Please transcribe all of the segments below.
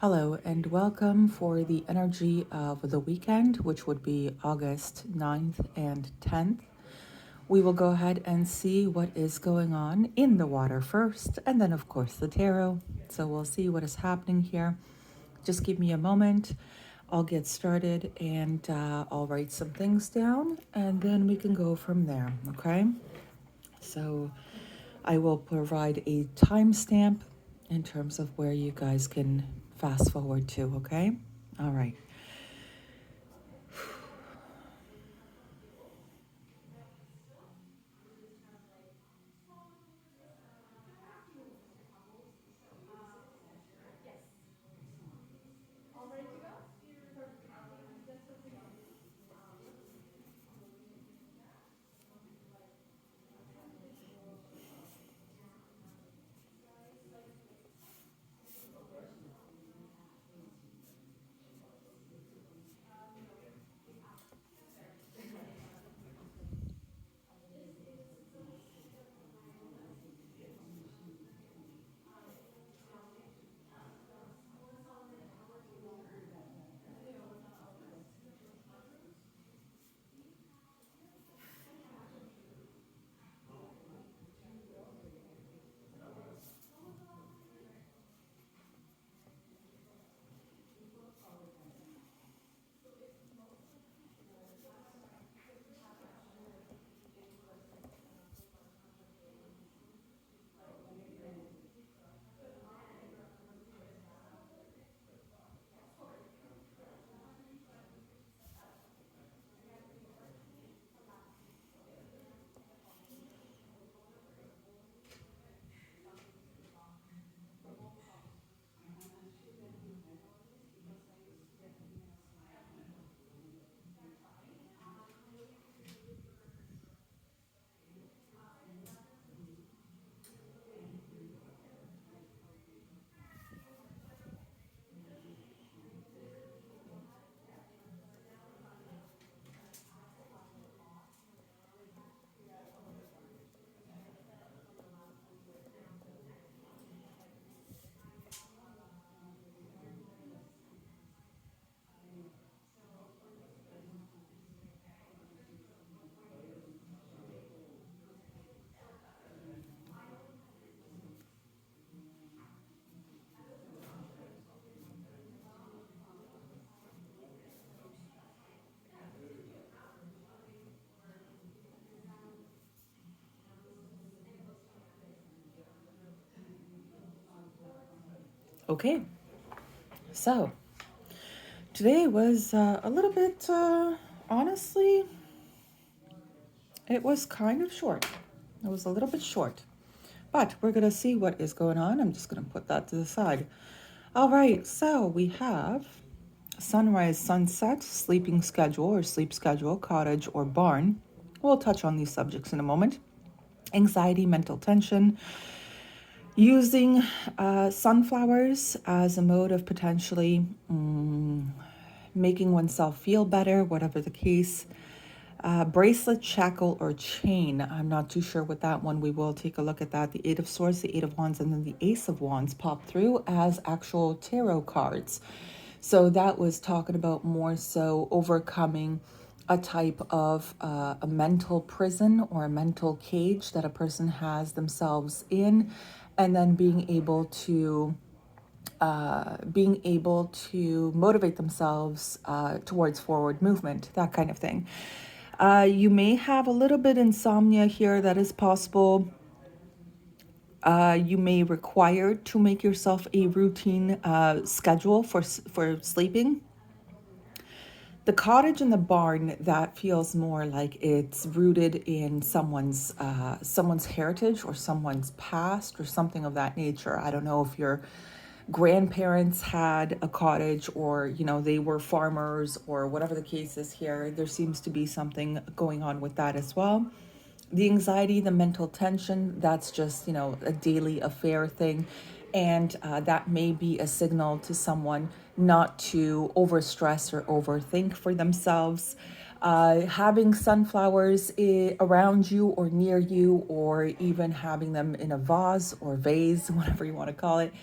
Hello and welcome for the energy of the weekend, which would be August 9th and 10th. We will go ahead and see what is going on in the water first, and then, of course, the tarot. So we'll see what is happening here. Just give me a moment. I'll get started and I'll write some things down, and then we can go from there, okay? So I will provide a timestamp in terms of where you guys can fast forward to, okay? All right. Okay. So today was a little bit, honestly, it was kind of short. It was a little bit short. But we're going to see what is going on. I'm just going to put that to the side. All right. So we have sunrise, sunset, sleeping schedule or sleep schedule, cottage or barn. We'll touch on these subjects in a moment. Anxiety, mental tension, using sunflowers as a mode of potentially making oneself feel better, whatever the case. Bracelet, shackle, or chain. I'm not too sure what that one. We will take a look at that. The Eight of Swords, the Eight of Wands, and then the Ace of Wands pop through as actual tarot cards. So that was talking about more so overcoming a type of a mental prison or a mental cage that a person has themselves in, and then being able to motivate themselves towards forward movement, that kind of thing. You may have a little bit insomnia here. That is possible. You may require to make yourself a routine schedule for sleeping. The cottage and the barn, that feels more like it's rooted in someone's heritage or someone's past or something of that nature. I don't know if your grandparents had a cottage, or they were farmers, or whatever the case is here. There seems to be something going on with that as well. The anxiety, the mental tension, that's just a daily affair thing, and that may be a signal to someone not to overstress or overthink for themselves. Having sunflowers around you or near you, or even having them in a vase or vase, whatever you want to call it,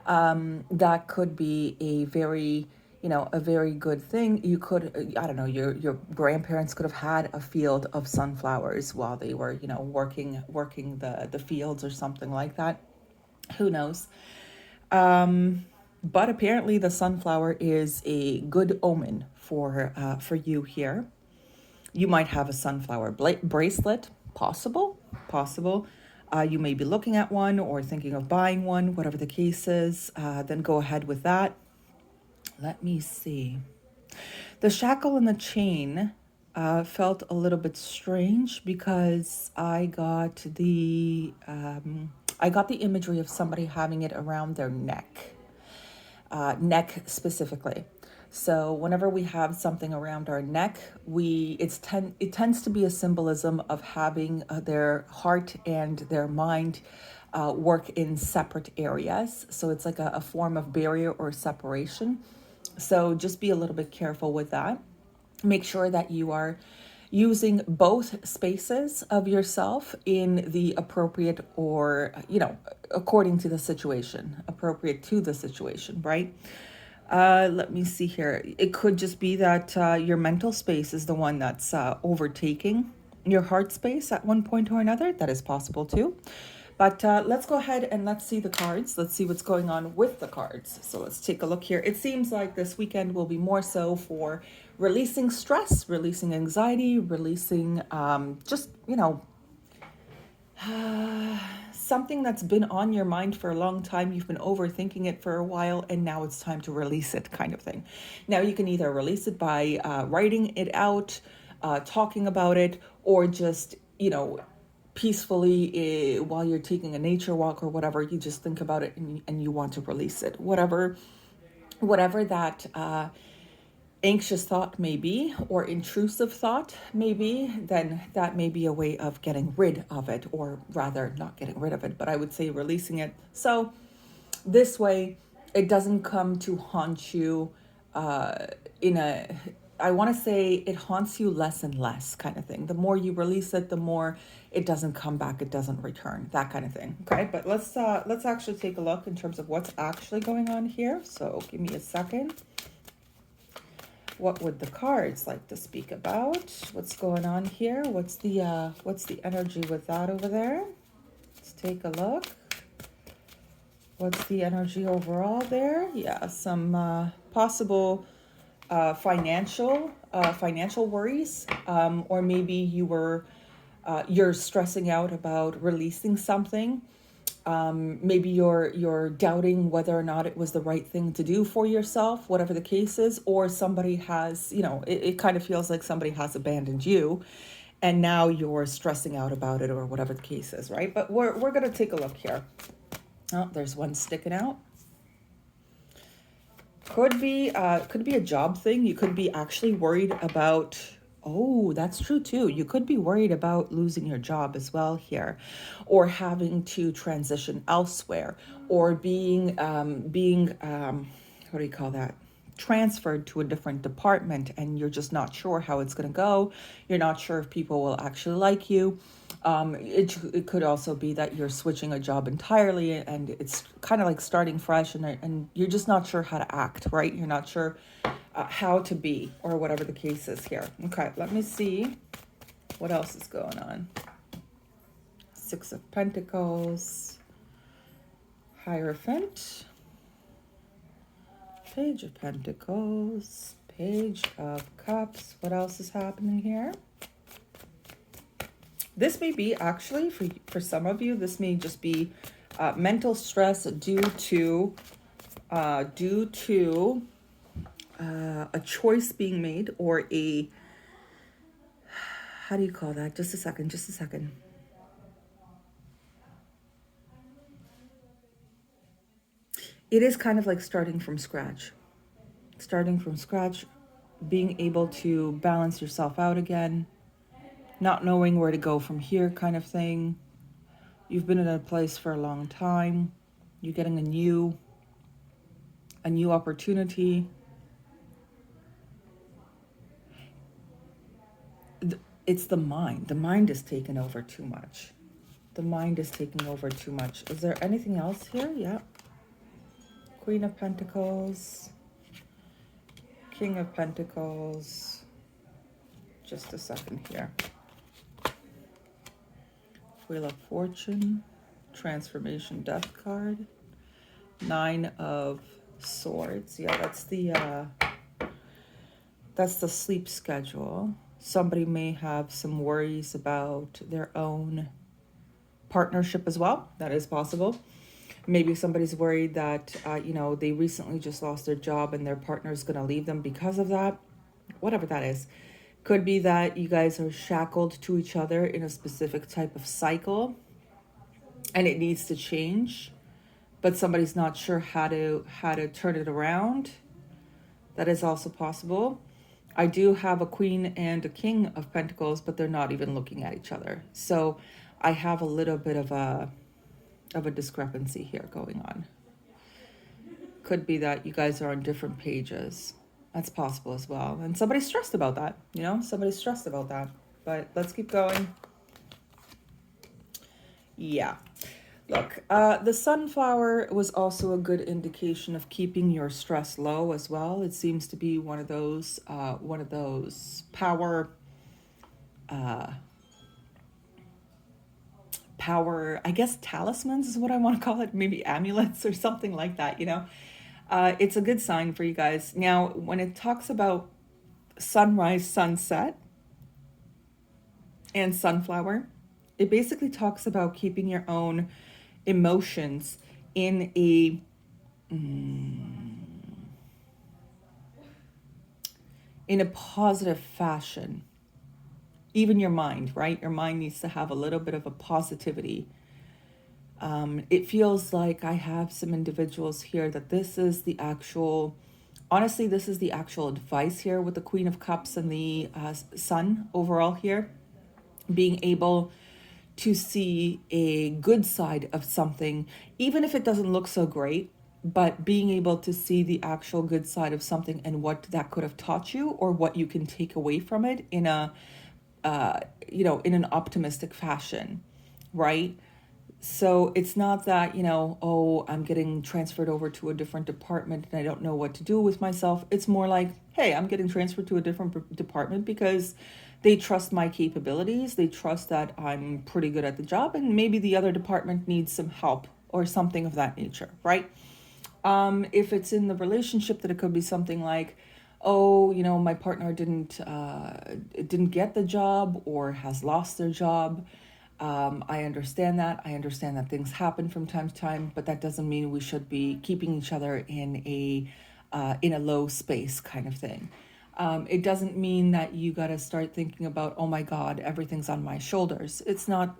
That could be a very, a very good thing. You could, I don't know, your grandparents could have had a field of sunflowers while they were, working the fields or something like that. Who knows? But apparently the sunflower is a good omen for you here. You might have a sunflower bracelet, possible. You may be looking at one or thinking of buying one, whatever the case is. Then go ahead with that. Let me see. The shackle and the chain felt a little bit strange because I got the imagery of somebody having it around their neck specifically. So whenever we have something around our neck, it tends to be a symbolism of having their heart and their mind work in separate areas. So it's like a form of barrier or separation. So just be a little bit careful with that. Make sure that you are using both spaces of yourself in the appropriate or, according to the situation, appropriate to the situation, right? Let me see here. It could just be that your mental space is the one that's overtaking your heart space at one point or another. That is possible too. But let's go ahead and let's see the cards. Let's see what's going on with the cards. So let's take a look here. It seems like this weekend will be more so for releasing stress, releasing anxiety, releasing just, something that's been on your mind for a long time. You've been overthinking it for a while, and now it's time to release it, kind of thing. Now you can either release it by writing it out, talking about it, or just, peacefully while you're taking a nature walk or whatever, you just think about it and you want to release it. Whatever that anxious thought may be, or intrusive thought may be, then that may be a way of getting rid of it, or rather not getting rid of it, but I would say releasing it. So this way it doesn't come to haunt you I want to say it haunts you less and less, kind of thing. The more you release it, the more it doesn't come back, it doesn't return, that kind of thing. Okay, but let's actually take a look in terms of what's actually going on here. So give me a second. What would the cards like to speak about? What's going on here? What's the energy with that over there? Let's take a look. What's the energy overall there? Yeah, some possible financial worries, or maybe you're stressing out about releasing something. Maybe you're doubting whether or not it was the right thing to do for yourself, whatever the case is, or somebody has, it kind of feels like somebody has abandoned you, and now you're stressing out about it, or whatever the case is, right? But we're gonna take a look here. Oh, there's one sticking out. Could be a job thing. You could be actually worried about, oh, that's true too. You could be worried about losing your job as well here, or having to transition elsewhere, or being what do you call that? Transferred to a different department, and you're just not sure how it's going to go. You're not sure if people will actually like you. It could also be that you're switching a job entirely, and it's kind of like starting fresh, and you're just not sure how to act, right? You're not sure how to be, or whatever the case is here. Okay, let me see what else is going on. Six of Pentacles, Hierophant, Page of Pentacles, Page of Cups. What else is happening here? This may be actually, for some of you, this may just be mental stress due to a choice being made, or how do you call that? Just a second. It is kind of like starting from scratch, being able to balance yourself out again, not knowing where to go from here, kind of thing. You've been in a place for a long time. You're getting a new opportunity. It's the mind. The mind is taking over too much. Is there anything else here? Yeah. Queen of Pentacles, King of Pentacles. Just a second here. Wheel of Fortune, Transformation, Death card, Nine of Swords. Yeah, that's the sleep schedule. Somebody may have some worries about their own partnership as well. That is possible. Maybe somebody's worried that, they recently just lost their job and their partner is going to leave them because of that. Whatever that is. Could be that you guys are shackled to each other in a specific type of cycle and it needs to change, but somebody's not sure how to turn it around. That is also possible. I do have a Queen and a King of Pentacles, but they're not even looking at each other. So I have a little bit of a discrepancy here going on. Could be that you guys are on different pages. That's possible as well. And somebody's stressed about that, somebody's stressed about that. But let's keep going. Yeah. Look, the sunflower was also a good indication of keeping your stress low as well. It seems to be one of those power, I guess talismans is what I want to call it. Maybe amulets or something like that, It's a good sign for you guys. Now, when it talks about sunrise, sunset, and sunflower, it basically talks about keeping your own emotions in a positive fashion. Even your mind, right? Your mind needs to have a little bit of a positivity. It feels like I have some individuals here that this is the actual advice here with the Queen of Cups and the Sun overall here. Being able to see a good side of something, even if it doesn't look so great, but being able to see the actual good side of something and what that could have taught you or what you can take away from it in a, in an optimistic fashion, right? So it's not that, I'm getting transferred over to a different department and I don't know what to do with myself. It's more like, hey, I'm getting transferred to a different department because they trust my capabilities. They trust that I'm pretty good at the job and maybe the other department needs some help or something of that nature, right? If it's in the relationship, that it could be something like, oh, my partner didn't get the job or has lost their job. I understand that. I understand that things happen from time to time, but that doesn't mean we should be keeping each other in a low space kind of thing. It doesn't mean that you got to start thinking about, oh my God, everything's on my shoulders. It's not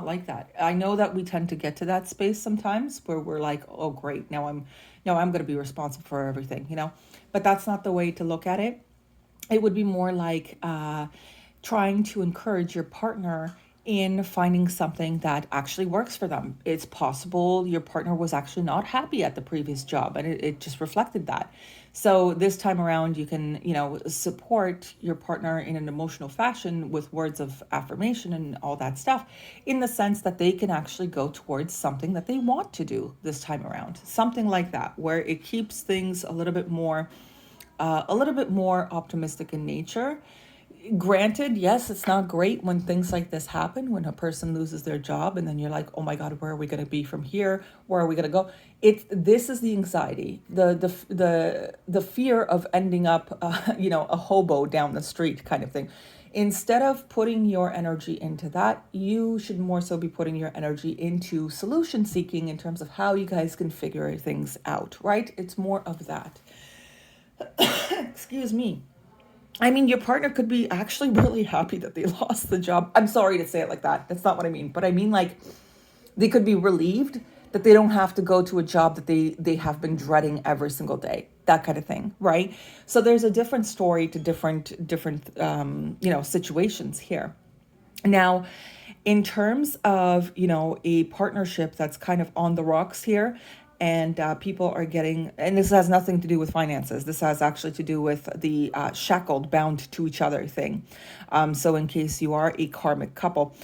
like that. I know that we tend to get to that space sometimes where we're like, oh great, now I'm going to be responsible for everything, but that's not the way to look at it. It would be more like trying to encourage your partner in finding something that actually works for them. It's possible your partner was actually not happy at the previous job and it just reflected that. So this time around, you can, support your partner in an emotional fashion with words of affirmation and all that stuff, in the sense that they can actually go towards something that they want to do this time around. Something like that, where it keeps things a little bit more optimistic in nature. Granted, yes, it's not great when things like this happen, when a person loses their job and then you're like, oh my God, where are we going to be from here? Where are we going to go? This is the anxiety, the fear of ending up, a hobo down the street kind of thing. Instead of putting your energy into that, you should more so be putting your energy into solution seeking in terms of how you guys can figure things out, right? It's more of that. Excuse me. I mean, your partner could be actually really happy that they lost the job. I'm sorry to say it like that. That's not what I mean. But I mean, like, they could be relieved that they don't have to go to a job that they have been dreading every single day. That kind of thing, right? So there's a different story to different situations here. Now, in terms of, a partnership that's kind of on the rocks here, and people are getting, and this has nothing to do with finances. This has actually to do with the shackled, bound to each other thing. So in case you are a karmic couple,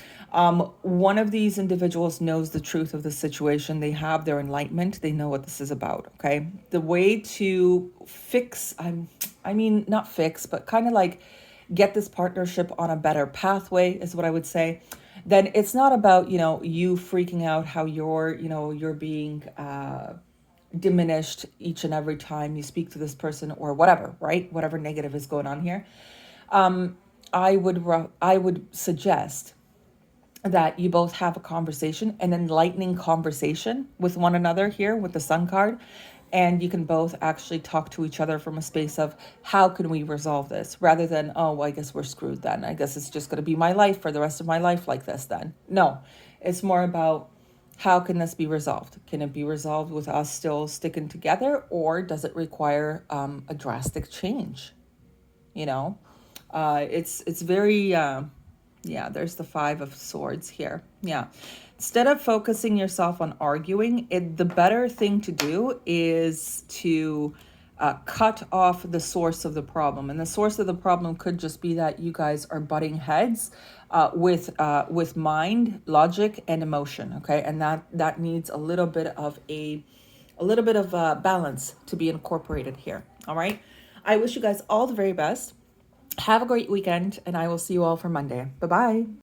one of these individuals knows the truth of the situation. They have their enlightenment. They know what this is about. Okay. The way to fix, I mean, not fix, but kind of like get this partnership on a better pathway is what I would say. Then it's not about, you freaking out how you're being diminished each and every time you speak to this person or whatever, right? Whatever negative is going on here. I would suggest that you both have a conversation, an enlightening conversation with one another here with the Sun card. And you can both actually talk to each other from a space of how can we resolve this rather than, oh, well, I guess we're screwed then. I guess it's just going to be my life for the rest of my life like this then. No, it's more about how can this be resolved? Can it be resolved with us still sticking together, or does it require a drastic change? It's very yeah, there's the 5 of Swords here. Yeah. Instead of focusing yourself on arguing, the better thing to do is to cut off the source of the problem. And the source of the problem could just be that you guys are butting heads with mind, logic, and emotion. Okay, and that needs a little bit of balance to be incorporated here. All right. I wish you guys all the very best. Have a great weekend, and I will see you all for Monday. Bye-bye.